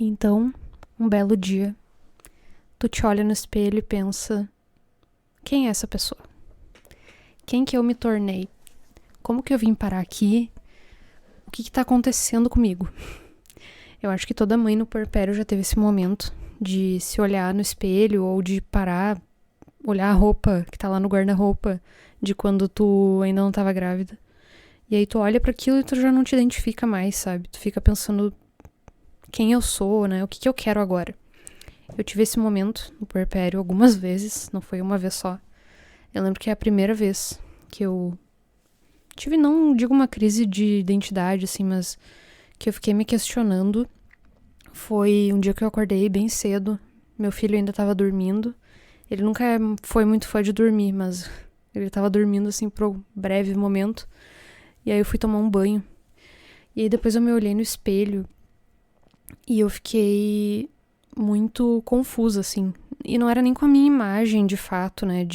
Então, um belo dia, tu te olha no espelho e pensa: quem é essa pessoa? Quem que eu me tornei? Como que eu vim parar aqui? O que tá acontecendo comigo? Eu acho que toda mãe no puerpério já teve esse momento de se olhar no espelho ou de parar, olhar a roupa que tá lá no guarda-roupa de quando tu ainda não tava grávida. E aí tu olha para aquilo e tu já não te identifica mais, sabe? Tu fica pensando quem eu sou, né? O que eu quero agora. Eu tive esse momento no puerpério algumas vezes, não foi uma vez só. Eu lembro que é a primeira vez que eu tive, não digo uma crise de identidade, assim, mas que eu fiquei me questionando. Foi um dia que eu acordei bem cedo, meu filho ainda tava dormindo. Ele nunca foi muito fã de dormir, mas ele tava dormindo, assim, por um breve momento. E aí eu fui tomar um banho. E aí depois eu me olhei no espelho e eu fiquei muito confusa, assim. E não era nem com a minha imagem, de fato, né,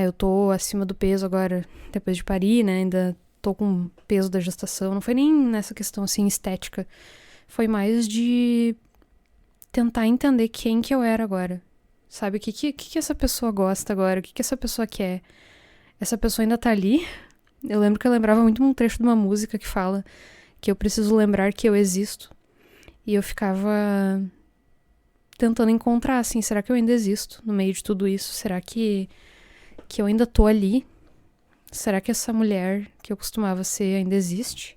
eu tô acima do peso agora, depois de parir, né, ainda tô com o peso da gestação. Não foi nem nessa questão, assim, estética. Foi mais de tentar entender quem que eu era agora. Sabe, o que essa pessoa gosta agora? O que essa pessoa quer? Essa pessoa ainda tá ali? Eu lembro que eu lembrava muito um trecho de uma música que fala que eu preciso lembrar que eu existo. E eu ficava tentando encontrar, assim, será que eu ainda existo no meio de tudo isso? Será que eu ainda tô ali? Será que essa mulher que eu costumava ser ainda existe?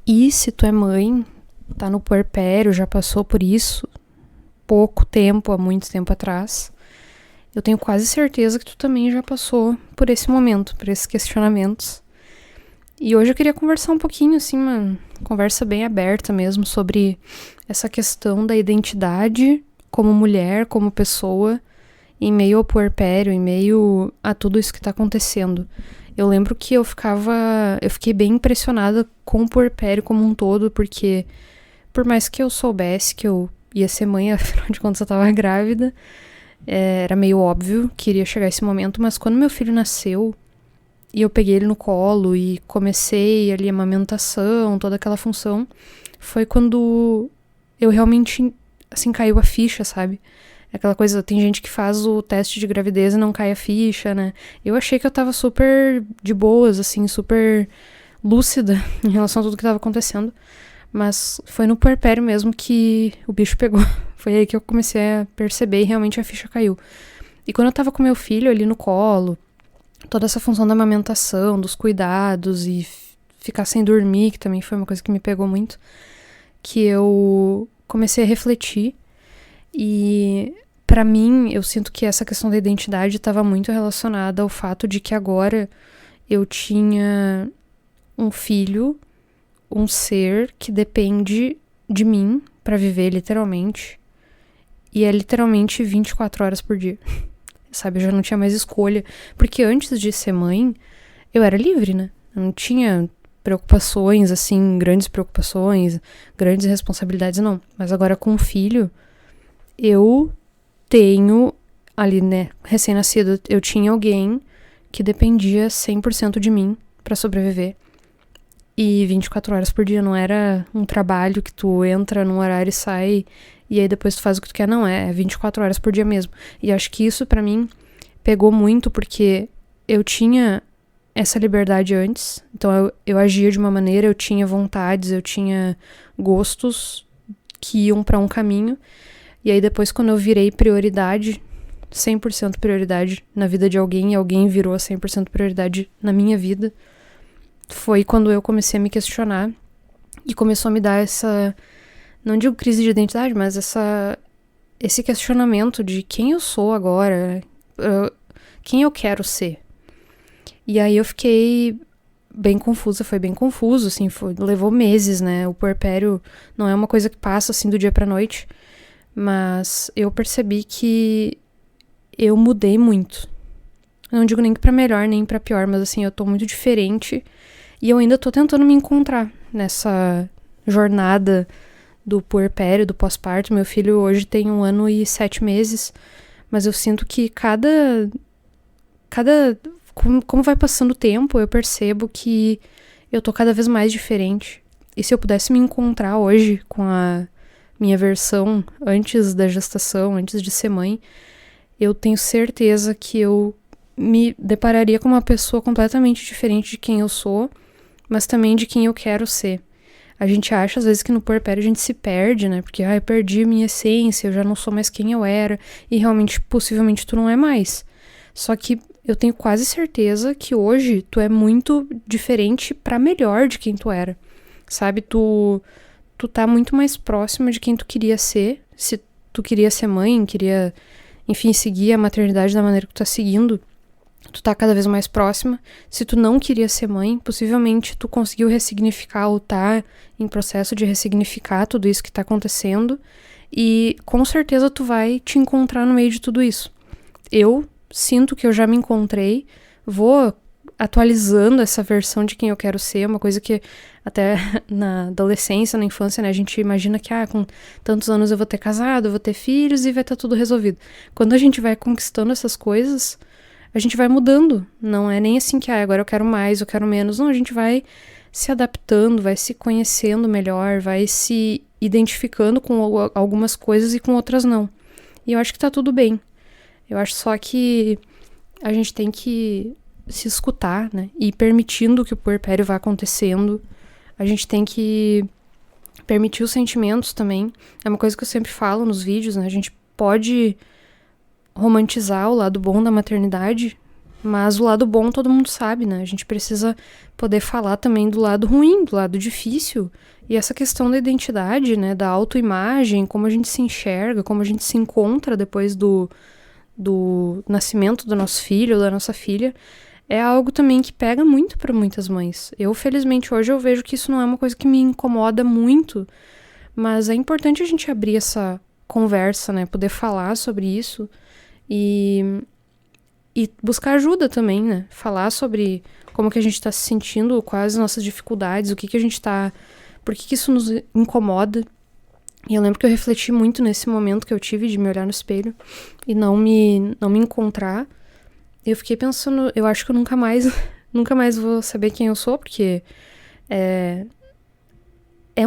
E se tu é mãe, tá no puerpério, já passou por isso, pouco tempo, há muito tempo atrás, eu tenho quase certeza que tu também já passou por esse momento, por esses questionamentos. E hoje eu queria conversar um pouquinho, assim, uma conversa bem aberta mesmo, sobre essa questão da identidade como mulher, como pessoa, em meio ao puerpério, em meio a tudo isso que tá acontecendo. Eu lembro que eu fiquei bem impressionada com o puerpério como um todo, porque por mais que eu soubesse que eu ia ser mãe, afinal de contas eu tava grávida, era meio óbvio que iria chegar esse momento, mas quando meu filho nasceu, e eu peguei ele no colo e comecei ali a amamentação, toda aquela função, foi quando eu realmente, assim, caiu a ficha, sabe? Aquela coisa, tem gente que faz o teste de gravidez e não cai a ficha, né? Eu achei que eu tava super de boas, assim, super lúcida em relação a tudo que tava acontecendo. Mas foi no puerpério mesmo que o bicho pegou. Foi aí que eu comecei a perceber e realmente a ficha caiu. E quando eu tava com meu filho ali no colo, toda essa função da amamentação, dos cuidados e ficar sem dormir, que também foi uma coisa que me pegou muito, que eu comecei a refletir. E pra mim, eu sinto que essa questão da identidade estava muito relacionada ao fato de que agora eu tinha um filho, um ser que depende de mim pra viver, literalmente. E é literalmente 24 horas por dia. Sabe, eu já não tinha mais escolha. Porque antes de ser mãe, eu era livre, né? Eu não tinha preocupações, assim, grandes preocupações, grandes responsabilidades, não. Mas agora com o filho, eu tenho ali, né, recém-nascido, eu tinha alguém que dependia 100% de mim pra sobreviver. E 24 horas por dia, não era um trabalho que tu entra num horário e sai, e aí depois tu faz o que tu quer, não, é 24 horas por dia mesmo. E acho que isso pra mim pegou muito, porque eu tinha essa liberdade antes, então eu agia de uma maneira, eu tinha vontades, eu tinha gostos que iam pra um caminho, e aí depois quando eu virei prioridade, 100% prioridade na vida de alguém, e alguém virou 100% prioridade na minha vida, foi quando eu comecei a me questionar e começou a me dar essa, não digo crise de identidade, mas esse questionamento de quem eu sou agora, quem eu quero ser. E aí eu fiquei bem confusa, foi bem confuso, assim, levou meses, né? O puerpério não é uma coisa que passa assim do dia pra noite, mas eu percebi que eu mudei muito. Eu não digo nem pra melhor, nem pra pior, mas assim, eu tô muito diferente. E eu ainda tô tentando me encontrar nessa jornada do puerpério, do pós-parto. Meu filho hoje tem 1 ano e 7 meses, mas eu sinto que como vai passando o tempo, eu percebo que eu tô cada vez mais diferente. E se eu pudesse me encontrar hoje com a minha versão antes da gestação, antes de ser mãe, eu tenho certeza que eu me depararia com uma pessoa completamente diferente de quem eu sou, mas também de quem eu quero ser. A gente acha, às vezes, que no puerpério a gente se perde, né? Porque, eu perdi a minha essência, eu já não sou mais quem eu era, e realmente, possivelmente, tu não é mais. Só que eu tenho quase certeza que hoje tu é muito diferente pra melhor de quem tu era. Sabe? Tu tá muito mais próxima de quem tu queria ser. Se tu queria ser mãe, queria, enfim, seguir a maternidade da maneira que tu tá seguindo, tu tá cada vez mais próxima. Se tu não queria ser mãe, possivelmente tu conseguiu ressignificar ou tá em processo de ressignificar tudo isso que tá acontecendo. E com certeza tu vai te encontrar no meio de tudo isso. Eu sinto que eu já me encontrei, vou atualizando essa versão de quem eu quero ser, uma coisa que até na adolescência, na infância, né, a gente imagina que, com tantos anos eu vou ter casado, eu vou ter filhos e vai estar tudo resolvido. Quando a gente vai conquistando essas coisas, a gente vai mudando. Não é nem assim que, agora eu quero mais, eu quero menos. Não, a gente vai se adaptando, vai se conhecendo melhor, vai se identificando com algumas coisas e com outras não. E eu acho que tá tudo bem. Eu acho só que a gente tem que se escutar, né? E ir permitindo que o puerpério vá acontecendo. A gente tem que permitir os sentimentos também. É uma coisa que eu sempre falo nos vídeos, né? A gente pode romantizar o lado bom da maternidade, mas o lado bom todo mundo sabe, né? A gente precisa poder falar também do lado ruim, do lado difícil. E essa questão da identidade, né? Da autoimagem, como a gente se enxerga, como a gente se encontra depois do nascimento do nosso filho ou da nossa filha, é algo também que pega muito para muitas mães. Eu, felizmente, hoje eu vejo que isso não é uma coisa que me incomoda muito, mas é importante a gente abrir essa conversa, né? Poder falar sobre isso e buscar ajuda também, né? Falar sobre como que a gente tá se sentindo, quais as nossas dificuldades, o que que a gente tá... Por que isso nos incomoda. E eu lembro que eu refleti muito nesse momento que eu tive de me olhar no espelho e não me encontrar. Eu fiquei pensando, eu acho que eu nunca mais vou saber quem eu sou, porque é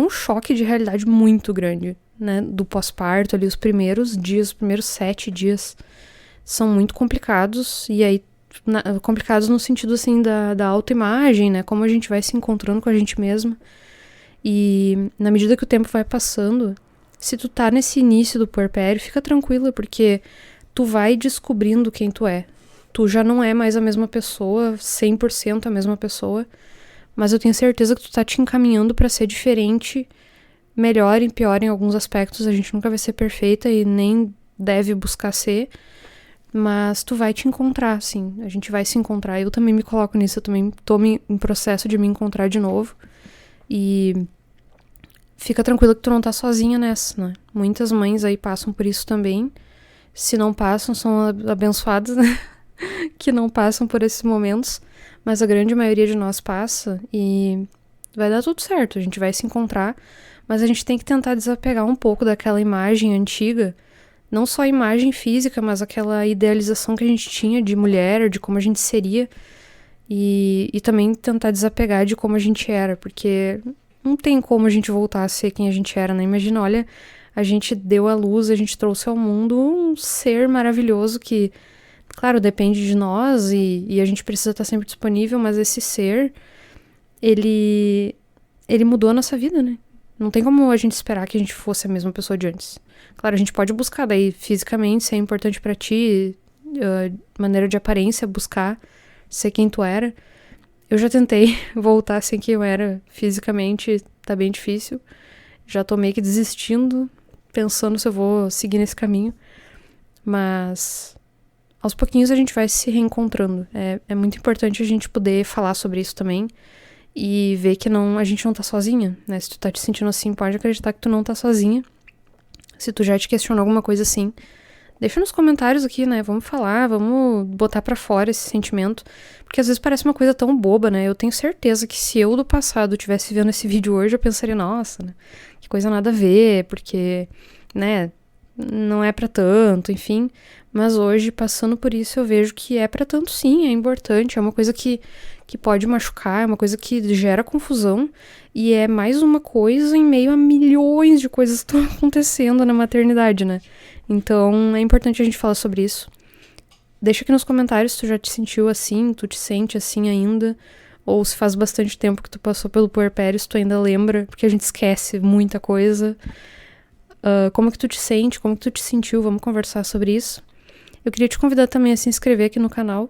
um choque de realidade muito grande, né? Do pós-parto ali, os primeiros 7 dias são muito complicados, e aí complicados no sentido, assim, da autoimagem, né? Como a gente vai se encontrando com a gente mesma. E na medida que o tempo vai passando, se tu tá nesse início do puerpério, fica tranquila, porque tu vai descobrindo quem tu é. Tu já não é mais a mesma pessoa, 100% a mesma pessoa, mas eu tenho certeza que tu tá te encaminhando pra ser diferente, melhor e pior em alguns aspectos. A gente nunca vai ser perfeita e nem deve buscar ser, mas tu vai te encontrar, sim. A gente vai se encontrar. Eu também me coloco nisso, eu também tô em processo de me encontrar de novo. E fica tranquila que tu não tá sozinha nessa, né? Muitas mães aí passam por isso também. Se não passam, são abençoadas, né? Que não passam por esses momentos. Mas a grande maioria de nós passa e vai dar tudo certo. A gente vai se encontrar, mas a gente tem que tentar desapegar um pouco daquela imagem antiga. Não só a imagem física, mas aquela idealização que a gente tinha de mulher, de como a gente seria. E também tentar desapegar de como a gente era, porque não tem como a gente voltar a ser quem a gente era, né? Imagina, olha, a gente deu à luz, a gente trouxe ao mundo um ser maravilhoso que, claro, depende de nós e a gente precisa estar sempre disponível, mas esse ser, ele mudou a nossa vida, né? Não tem como a gente esperar que a gente fosse a mesma pessoa de antes. Claro, a gente pode buscar daí fisicamente, se é importante pra ti, maneira de aparência, buscar ser quem tu era. Eu já tentei voltar a ser quem eu era fisicamente, tá bem difícil. Já tô meio que desistindo, pensando se eu vou seguir nesse caminho. Mas aos pouquinhos a gente vai se reencontrando. É muito importante a gente poder falar sobre isso também e ver que a gente não tá sozinha, né? Se tu tá te sentindo assim, pode acreditar que tu não tá sozinha. Se tu já te questionou alguma coisa assim, deixa nos comentários aqui, né? Vamos falar, vamos botar pra fora esse sentimento. Porque às vezes parece uma coisa tão boba, né? Eu tenho certeza que se eu do passado tivesse vendo esse vídeo hoje, eu pensaria, nossa, né? Que coisa nada a ver, porque, né? Não é pra tanto, enfim. Mas hoje, passando por isso, eu vejo que é pra tanto sim, é importante. É uma coisa que que pode machucar, é uma coisa que gera confusão e é mais uma coisa em meio a milhões de coisas que estão acontecendo na maternidade, né? Então, é importante a gente falar sobre isso. Deixa aqui nos comentários se tu já te sentiu assim, tu te sente assim ainda, ou se faz bastante tempo que tu passou pelo puerpério, se tu ainda lembra, porque a gente esquece muita coisa. Como que tu te sente, como que tu te sentiu, vamos conversar sobre isso. Eu queria te convidar também a se inscrever aqui no canal.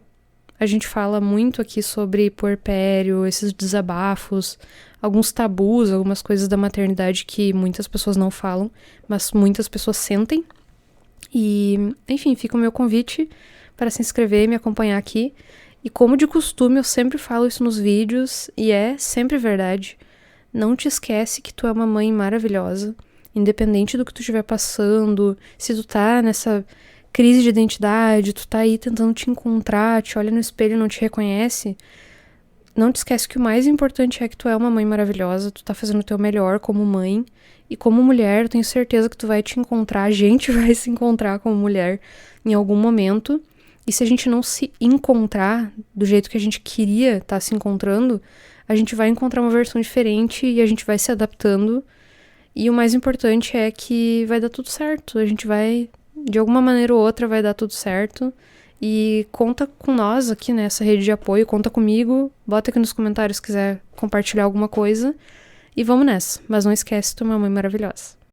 A gente fala muito aqui sobre puerpério, esses desabafos, alguns tabus, algumas coisas da maternidade que muitas pessoas não falam, mas muitas pessoas sentem. E, enfim, fica o meu convite para se inscrever e me acompanhar aqui. E como de costume, eu sempre falo isso nos vídeos, e é sempre verdade. Não te esquece que tu é uma mãe maravilhosa, independente do que tu estiver passando, se tu tá nessa crise de identidade, tu tá aí tentando te encontrar, te olha no espelho e não te reconhece, não te esquece que o mais importante é que tu é uma mãe maravilhosa, tu tá fazendo o teu melhor como mãe, e como mulher, eu tenho certeza que tu vai te encontrar, a gente vai se encontrar como mulher em algum momento, e se a gente não se encontrar do jeito que a gente queria estar se encontrando, a gente vai encontrar uma versão diferente e a gente vai se adaptando, e o mais importante é que vai dar tudo certo, a gente vai, de alguma maneira ou outra, vai dar tudo certo. E conta com nós aqui nessa rede de apoio, conta comigo, bota aqui nos comentários se quiser compartilhar alguma coisa. E vamos nessa, mas não esquece, tu é uma mãe maravilhosa.